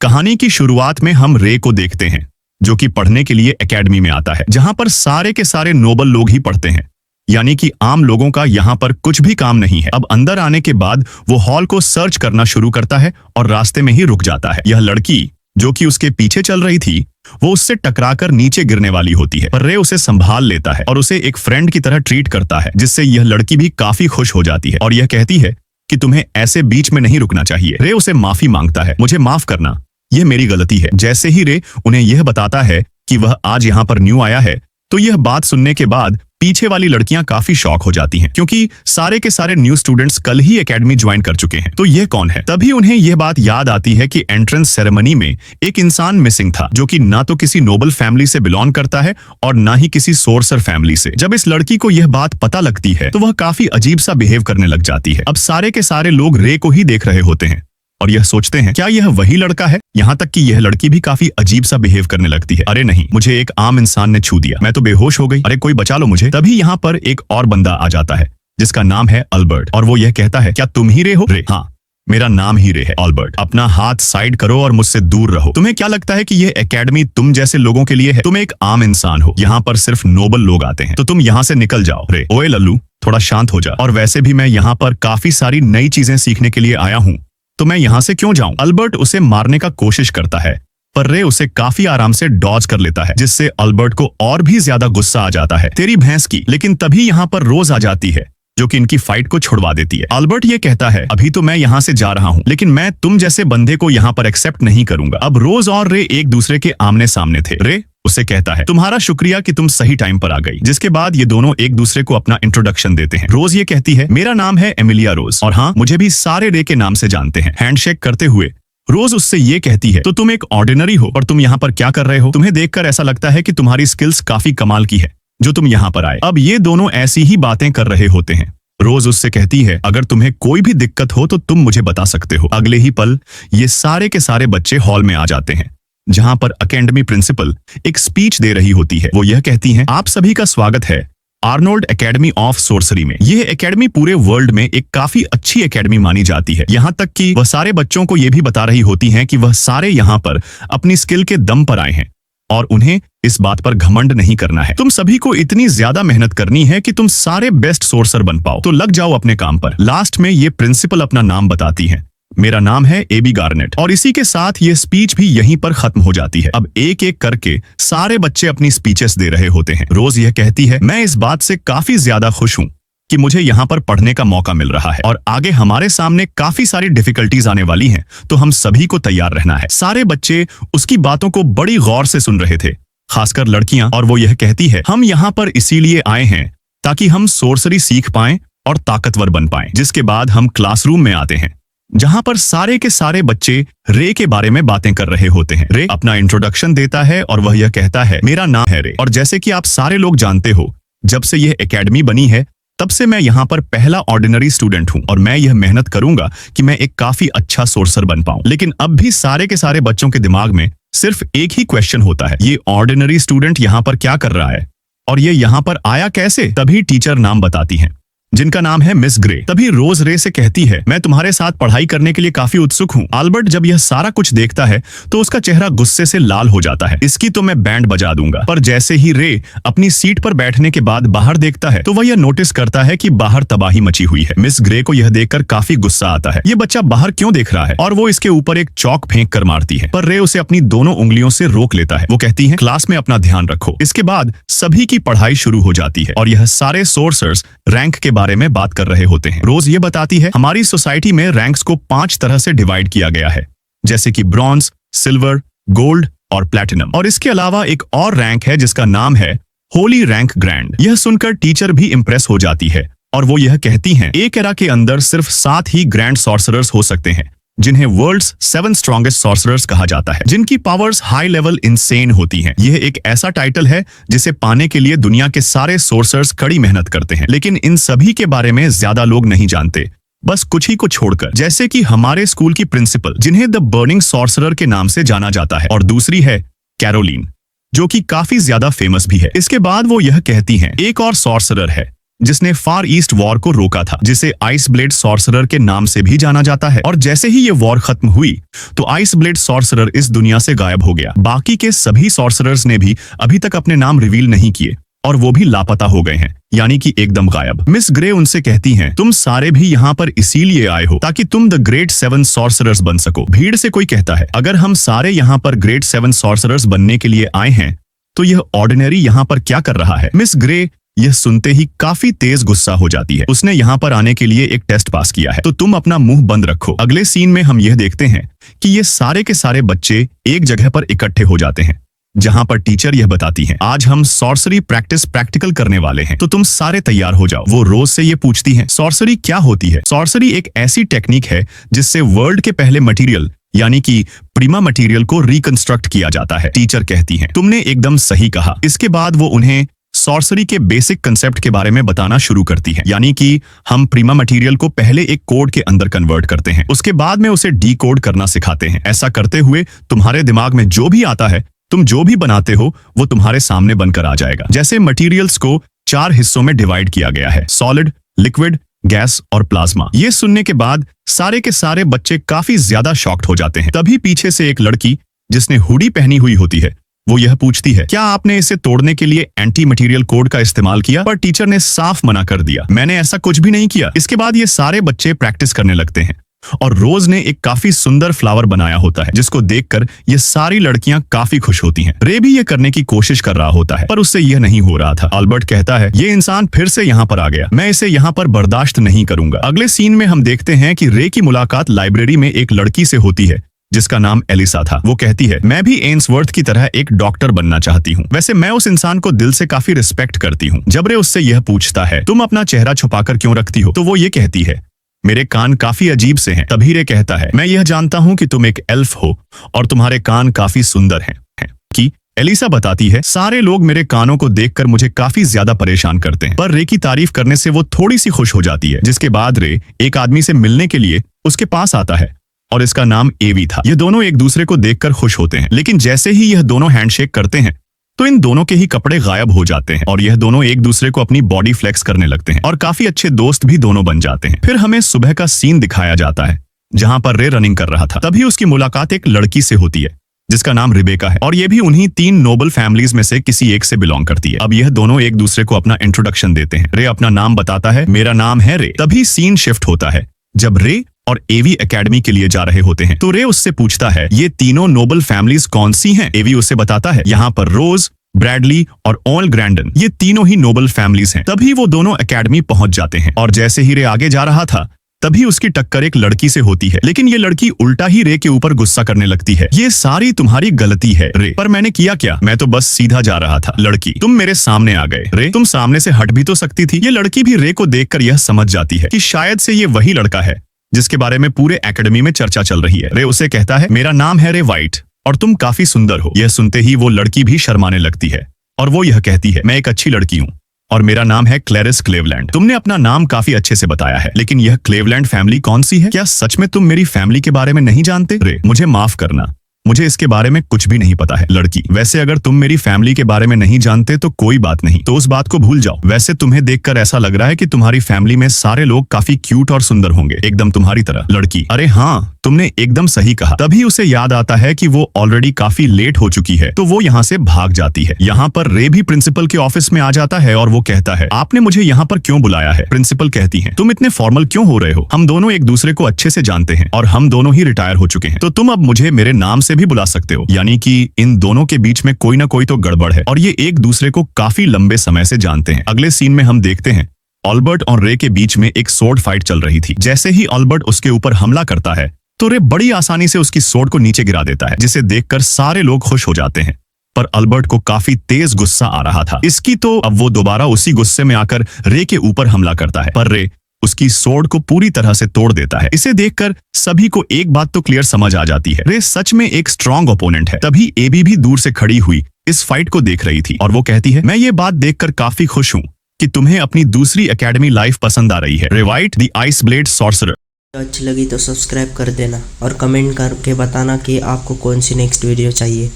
कहानी की शुरुआत में हम रे को देखते हैं, जो कि पढ़ने के लिए एकेडमी में आता है, जहां पर सारे के सारे नोबल लोग ही पढ़ते हैं, यानी कि आम लोगों का यहाँ पर कुछ भी काम नहीं है। अब अंदर आने के बाद वो हॉल को सर्च करना शुरू करता है और रास्ते में ही रुक जाता है। यह लड़की जो कि उसके पीछे चल रही थी, वो उससे टकराकर नीचे गिरने वाली होती है, पर रे उसे संभाल लेता है और उसे एक फ्रेंड की तरह ट्रीट करता है, जिससे यह लड़की भी काफी खुश हो जाती है और यह कहती है कि तुम्हें ऐसे बीच में नहीं रुकना चाहिए। रे उसे माफी मांगता है, मुझे माफ करना, यह मेरी गलती है। जैसे ही रे उन्हें यह बताता है कि वह आज यहाँ पर न्यू आया है, तो यह बात सुनने के बाद पीछे वाली लड़कियां काफी शॉक हो जाती हैं, क्योंकि सारे के सारे न्यू स्टूडेंट्स कल ही एकेडमी ज्वाइन कर चुके हैं। तो यह कौन है? तभी उन्हें यह बात याद आती है कि एंट्रेंस सेरेमनी में एक इंसान मिसिंग था, जो कि ना तो किसी नोबल फैमिली से बिलोंग करता है और ना ही किसी सोर्सर फैमिली से। जब इस लड़की को यह बात पता लगती है, तो वह काफी अजीब सा बिहेव करने लग जाती है। अब सारे के सारे लोग रे को ही देख रहे होते हैं और यह सोचते हैं क्या यह वही लड़का है। यहाँ तक कि यह लड़की भी काफी अजीब सा बिहेव करने लगती है। अरे नहीं, मुझे एक आम इंसान ने छू दिया, मैं तो बेहोश हो गई, अरे कोई बचा लो मुझे। तभी यहाँ पर एक और बंदा आ जाता है जिसका नाम है अल्बर्ट, और वो यह कहता है क्या तुम ही रे हो? रे, हाँ मेरा नाम ही रे है। अल्बर्ट, अपना हाथ साइड करो और मुझसे दूर रहो। तुम्हें क्या लगता है कि यह एकेडमी तुम जैसे लोगों के लिए है? तुम एक आम इंसान हो, यहाँ पर सिर्फ नोबल लोग आते हैं, तो तुम यहाँ से निकल जाओ। रे, ओए लल्लू थोड़ा शांत हो जा, और वैसे भी मैं यहाँ पर काफी सारी नई चीजें सीखने के लिए आया हूँ, तो मैं यहाँ से क्यों जाऊं? अल्बर्ट उसे मारने का कोशिश करता है, पर रे उसे काफी आराम से डॉज कर लेता है, जिससे अल्बर्ट को और भी ज्यादा गुस्सा आ जाता है, तेरी भैंस की। लेकिन तभी यहाँ पर रोज आ जाती है, जो कि इनकी फाइट को छुड़वा देती है। अल्बर्ट ये कहता है अभी तो मैं यहाँ से जा रहा हूँ, लेकिन मैं तुम जैसे बंदे को यहाँ पर एक्सेप्ट नहीं करूंगा। अब रोज और रे एक दूसरे के आमने सामने थे। रे उसे कहता है तुम्हारा शुक्रिया कि तुम सही टाइम पर आ गई, जिसके बाद ये दोनों एक दूसरे को अपना इंट्रोडक्शन देते हैं। रोज ये कहती है मेरा नाम है एमिलिया रोज, और हाँ मुझे भी सारे रे के नाम से जानते हैं। हैंडशेक करते हुए रोज उससे ये कहती है तो तुम एक ऑर्डिनरी हो और तुम यहाँ पर क्या कर रहे हो? तुम्हें देखकर ऐसा लगता है कि तुम्हारी स्किल्स काफी कमाल की है जो तुम यहाँ पर आए। अब ये दोनों ऐसी ही बातें कर रहे होते हैं। रोज उससे कहती है अगर तुम्हें कोई भी दिक्कत हो तो तुम मुझे बता सकते हो। अगले ही पल ये सारे के सारे बच्चे हॉल में आ जाते हैं, जहां पर एकेडमी प्रिंसिपल एक स्पीच दे रही होती है। वो यह कहती हैं आप सभी का स्वागत है आर्नोल्ड एकेडमी ऑफ सोर्सरी में। यह एकेडमी पूरे वर्ल्ड में एक काफी अच्छी एकेडमी मानी जाती है। यहाँ तक कि वह सारे बच्चों को यह भी बता रही होती हैं कि वह सारे यहाँ पर अपनी स्किल के दम पर आए हैं और उन्हें इस बात पर घमंड नहीं करना है। तुम सभी को इतनी ज्यादा मेहनत करनी है कि तुम सारे बेस्ट सोर्सर बन पाओ, तो लग जाओ अपने काम पर। लास्ट में ये प्रिंसिपल अपना नाम बताती है, मेरा नाम है एबी गार्नेट, और इसी के साथ ये स्पीच भी यहीं पर खत्म हो जाती है। अब एक एक करके सारे बच्चे अपनी स्पीचेस दे रहे होते हैं। रोज यह कहती है मैं इस बात से काफी ज्यादा खुश हूँ कि मुझे यहाँ पर पढ़ने का मौका मिल रहा है और आगे हमारे सामने काफी सारी डिफिकल्टीज आने वाली हैं, तो हम सभी को तैयार रहना है। सारे बच्चे उसकी बातों को बड़ी गौर से सुन रहे थे, खासकर लड़कियां, और वो यह कहती है हम यहाँ पर इसीलिए आए हैं ताकि हम सोर्सरी सीख पाएं और ताकतवर बन पाएं। जिसके बाद हम क्लासरूम में आते हैं, जहां पर सारे के सारे बच्चे रे के बारे में बातें कर रहे होते हैं। रे अपना इंट्रोडक्शन देता है और वह यह कहता है मेरा नाम है रे, और जैसे कि आप सारे लोग जानते हो, जब से यह एकेडमी बनी है तब से मैं यहाँ पर पहला ऑर्डिनरी स्टूडेंट हूँ और मैं यह मेहनत करूंगा कि मैं एक काफी अच्छा सोर्सर बन पाऊं। लेकिन अब भी सारे के सारे बच्चों के दिमाग में सिर्फ एक ही क्वेश्चन होता है, ये ऑर्डिनरी स्टूडेंट यहाँ पर क्या कर रहा है और ये यहाँ पर आया कैसे? तभी टीचर नाम बताती हैं, जिनका नाम है मिस ग्रे। तभी रोज रे से कहती है मैं तुम्हारे साथ पढ़ाई करने के लिए काफी उत्सुक हूँ। अल्बर्ट जब यह सारा कुछ देखता है तो उसका चेहरा गुस्से से लाल हो जाता है, इसकी तो मैं बैंड बजा दूंगा। पर जैसे ही रे अपनी सीट पर बैठने के बाद बाहर देखता है तो वह यह नोटिस करता है कि बाहर तबाही मची हुई है। मिस ग्रे को यह देखकर काफी गुस्सा आता है, ये बच्चा बाहर क्यों देख रहा है, और वो इसके ऊपर एक चौक फेंक कर मारती है, पर रे उसे अपनी दोनों उंगलियों से रोक लेता है। वो कहती है क्लास में अपना ध्यान रखो। इसके बाद सभी की पढ़ाई शुरू हो जाती है और यह सारे सोर्सर्स रैंक के बारे में बात कर रहे होते हैं। रोज ये बताती है हमारी सोसाइटी में रैंक्स को 5 तरह से डिवाइड किया गया है, जैसे कि ब्रॉन्ज, सिल्वर, गोल्ड और प्लैटिनम, और इसके अलावा एक और रैंक है जिसका नाम है होली रैंक ग्रैंड। यह सुनकर टीचर भी इंप्रेस हो जाती है और वो यह कहती हैं एक एरा के अंदर सिर्फ 7 ही ग्रैंड सॉर्सरर्स हो सकते हैं, जिन्हें वर्ल्ड्स 7 स्ट्रॉन्गेस्ट सॉर्सरर्स कहा जाता है, जिनकी पावर्स हाई लेवल इंसेन होती हैं। यह एक ऐसा टाइटल है जिसे पाने के लिए दुनिया के सारे सोर्सर्स कड़ी मेहनत करते हैं, लेकिन इन सभी के बारे में ज्यादा लोग नहीं जानते, बस कुछ ही को छोड़कर, जैसे कि हमारे स्कूल की प्रिंसिपल, जिन्हें द बर्निंग सॉर्सरर के नाम से जाना जाता है, और दूसरी है कैरोलीन, जो कि काफी ज्यादा फेमस भी है। इसके बाद वो यह कहती हैं एक और सॉर्सरर है जिसने फार ईस्ट वॉर को रोका था, जिसे आइस ब्लेड सॉर्सरर के नाम से भी जाना जाता है। और जैसे ही ये वॉर खत्म हुई तो आइस ब्लेड सॉर्सरर इस दुनिया से गायब हो गया। बाकी के सभी सॉर्सरर्स ने भी अभी तक अपने नाम रिवील नहीं किए और वो भी लापता हो गए हैं, यानी कि एकदम गायब। मिस ग्रे उनसे कहती हैं, तुम सारे भी यहाँ पर इसीलिए आए हो ताकि तुम द ग्रेट 7 सॉर्सरर्स बन सको। भीड़ से कोई कहता है, अगर हम सारे यहाँ पर ग्रेट 7 सॉर्सरर्स बनने के लिए आए हैं तो यह ऑर्डिनरी यहाँ पर क्या कर रहा है। मिस ग्रे यह सुनते ही काफी तेज गुस्सा हो जाती है। उसने यहाँ पर आने के लिए एक टेस्ट पास किया है, तो तुम अपना मुंह बंद रखो। अगले सीन में हम यह देखते हैं कि ये सारे के सारे बच्चे एक जगह पर इकट्ठे हो जाते हैं, जहां पर टीचर यह बताती हैं, आज हम सॉर्सरी प्रैक्टिकल करने वाले हैं, तो तुम सारे तैयार हो जाओ। वो रोज से ये पूछती हैं, सॉर्सरी क्या होती है। सॉर्सरी एक ऐसी टेक्निक है जिससे वर्ल्ड के पहले मटेरियल यानी कि प्रीमा मटेरियल को रिकंस्ट्रक्ट किया जाता है। टीचर कहती हैं, तुमने एकदम सही कहा। इसके बाद वो उन्हें सॉर्सरी के बेसिक कंसेप्ट के बारे में बताना शुरू करती है, यानी कि हम प्रीमा मटेरियल को पहले एक कोड के अंदर कन्वर्ट करते हैं, उसके बाद में उसे डीकोड करना सिखाते हैं। ऐसा करते हुए तुम्हारे दिमाग में जो भी आता है, तुम जो भी बनाते हो वो तुम्हारे सामने बनकर आ जाएगा। जैसे मटेरियल्स को 4 हिस्सों में डिवाइड किया गया है, सॉलिड, लिक्विड, गैस और प्लाज्मा। ये सुनने के बाद सारे के सारे बच्चे काफी ज्यादा शॉक्ड हो जाते हैं। तभी पीछे से एक लड़की जिसने हुडी पहनी हुई होती है वो यह पूछती है, क्या आपने इसे तोड़ने के लिए एंटी मटेरियल कोड का इस्तेमाल किया। पर टीचर ने साफ मना कर दिया, मैंने ऐसा कुछ भी नहीं किया। इसके बाद ये सारे बच्चे प्रैक्टिस करने लगते हैं और रोज ने एक काफी सुंदर फ्लावर बनाया होता है, जिसको देखकर ये सारी लड़कियां काफी खुश होती हैं। रे भी ये करने की कोशिश कर रहा होता है पर उससे यह नहीं हो रहा था। अल्बर्ट कहता है, ये इंसान फिर से यहाँ पर आ गया, मैं इसे यहाँ पर बर्दाश्त नहीं करूंगा। अगले सीन में हम देखते हैं कि रे की मुलाकात लाइब्रेरी में एक लड़की से होती है जिसका नाम एलिसा था। वो कहती है, मैं भी एन्सवर्थ की तरह एक डॉक्टर बनना चाहती हूँ। वैसे मैं उस इंसान को दिल से काफी रिस्पेक्ट करती हूँ। जब रे उससे यह पूछता है, तुम अपना चेहरा छुपाकर क्यों रखती हो, तो वो ये कहती है, मेरे कान काफी अजीब से हैं। तभी रे कहता है, मैं यह जानता हूं कि तुम एक एल्फ हो और तुम्हारे कान काफी सुंदर हैं। कि एलिसा बताती है, सारे लोग मेरे कानों को देखकर मुझे काफी ज्यादा परेशान करते हैं। पर रे की तारीफ करने से वो थोड़ी सी खुश हो जाती है। जिसके बाद रे एक आदमी से मिलने के लिए उसके पास आता है और इसका नाम एवी था। ये दोनों एक दूसरे को देखकर खुश होते हैं, लेकिन जैसे ही यह दोनों हैंडशेक करते हैं तो इन दोनों के ही कपड़े गायब हो जाते हैं और यह दोनों एक दूसरे को अपनी बॉडी फ्लेक्स करने लगते हैं और काफी अच्छे दोस्त भी दोनों बन जाते हैं। फिर हमें सुबह का सीन दिखाया जाता है जहां पर रे रनिंग कर रहा था। तभी उसकी मुलाकात एक लड़की से होती है जिसका नाम रिबेका है और ये भी उन्हीं 3 नोबल फैमिलीज में से किसी एक से बिलोंग करती है। अब यह दोनों एक दूसरे को अपना इंट्रोडक्शन देते हैं। रे अपना नाम बताता है, मेरा नाम है रे। तभी सीन शिफ्ट होता है जब रे और एवी एकेडमी के लिए जा रहे होते हैं। तो रे उससे पूछता है, ये तीनों नोबल फैमिलीज कौन सी हैं? एवी उससे बताता है, यहाँ पर रोज, ब्रैडली और ऑल ग्रैंडन, ये तीनों ही नोबल फैमिलीज हैं। तभी वो दोनों एकेडमी पहुंच जाते हैं और जैसे ही रे आगे जा रहा था तभी उसकी टक्कर एक लड़की से होती है, लेकिन ये लड़की उल्टा ही रे के ऊपर गुस्सा करने लगती है, ये सारी तुम्हारी गलती है रे। पर मैंने किया क्या, मैं तो बस सीधा जा रहा था। लड़की, तुम मेरे सामने आ गए। रे, तुम सामने से हट भी तो सकती थी। ये लड़की भी रे को देखकर यह समझ जाती है कि शायद से ये वही लड़का है जिसके बारे में पूरे एकेडमी में चर्चा चल रही है। रे उसे कहता है, मेरा नाम है रे वाइट और तुम काफी सुंदर हो। यह सुनते ही वो लड़की भी शर्माने लगती है और वो यह कहती है, मैं एक अच्छी लड़की हूँ और मेरा नाम है क्लैरिस क्लेवलैंड। तुमने अपना नाम काफी अच्छे से बताया है, लेकिन यह क्लेवलैंड फैमिली कौन सी है? क्या सच में तुम मेरी फैमिली के बारे में नहीं जानते? रे, मुझे माफ करना, मुझे इसके बारे में कुछ भी नहीं पता है। लड़की, वैसे अगर तुम मेरी फैमिली के बारे में नहीं जानते तो कोई बात नहीं, तो उस बात को भूल जाओ। वैसे तुम्हें देखकर ऐसा लग रहा है कि तुम्हारी फैमिली में सारे लोग काफी क्यूट और सुंदर होंगे, एकदम तुम्हारी तरह। लड़की, अरे हाँ, तुमने एकदम सही कहा। तभी उसे याद आता है कि वो ऑलरेडी काफी लेट हो चुकी है, तो वो यहाँ से भाग जाती है। यहाँ पर रे भी प्रिंसिपल के ऑफिस में आ जाता है और वो कहता है, आपने मुझे यहाँ पर क्यों बुलाया है? प्रिंसिपल कहती है, तुम इतने फॉर्मल क्यों हो रहे हो? हम दोनों एक दूसरे को अच्छे से जानते हैं और हम दोनों ही रिटायर हो चुके हैं, तो तुम अब मुझे मेरे नाम से भी बुला सकते हो। यानी कि इन दोनों के बीच में कोई ना कोई तो गड़बड़ है और ये एक दूसरे को काफी लंबे समय से जानते हैं। अगले सीन में हम देखते हैं ऑल्बर्ट और रे के बीच में एक सोर्ड फाइट चल रही थी। जैसे ही ऑल्बर्ट उसके ऊपर हमला करता है तो रे बड़ी आसानी से उसकी सोर्ड को नीचे गिरा देता है, जिसे देखकर सारे लोग खुश हो जाते हैं। पर अल्बर्ट को काफी तेज गुस्सा आ रहा था इसकी, तो अब वो दोबारा उसी गुस्से में आकर रे के ऊपर हमला करता है, पर रे उसकी सोर्ड को पूरी तरह से तोड़ देता है। इसे देखकर सभी को एक बात तो क्लियर समझ आ जाती है, रे सच में एक स्ट्रॉन्ग ओपोनेंट है। तभी एबी भी दूर से खड़ी हुई इस फाइट को देख रही थी और वो कहती है, मैं ये बात देखकर काफी खुश हूँ कि तुम्हें अपनी दूसरी एकेडमी लाइफ पसंद आ रही है, रिवाइट द आइस ब्लेड सॉर्सरर। अच्छी लगी तो सब्सक्राइब कर देना और कमेंट करके बताना कि आपको कौन सी नेक्स्ट वीडियो चाहिए।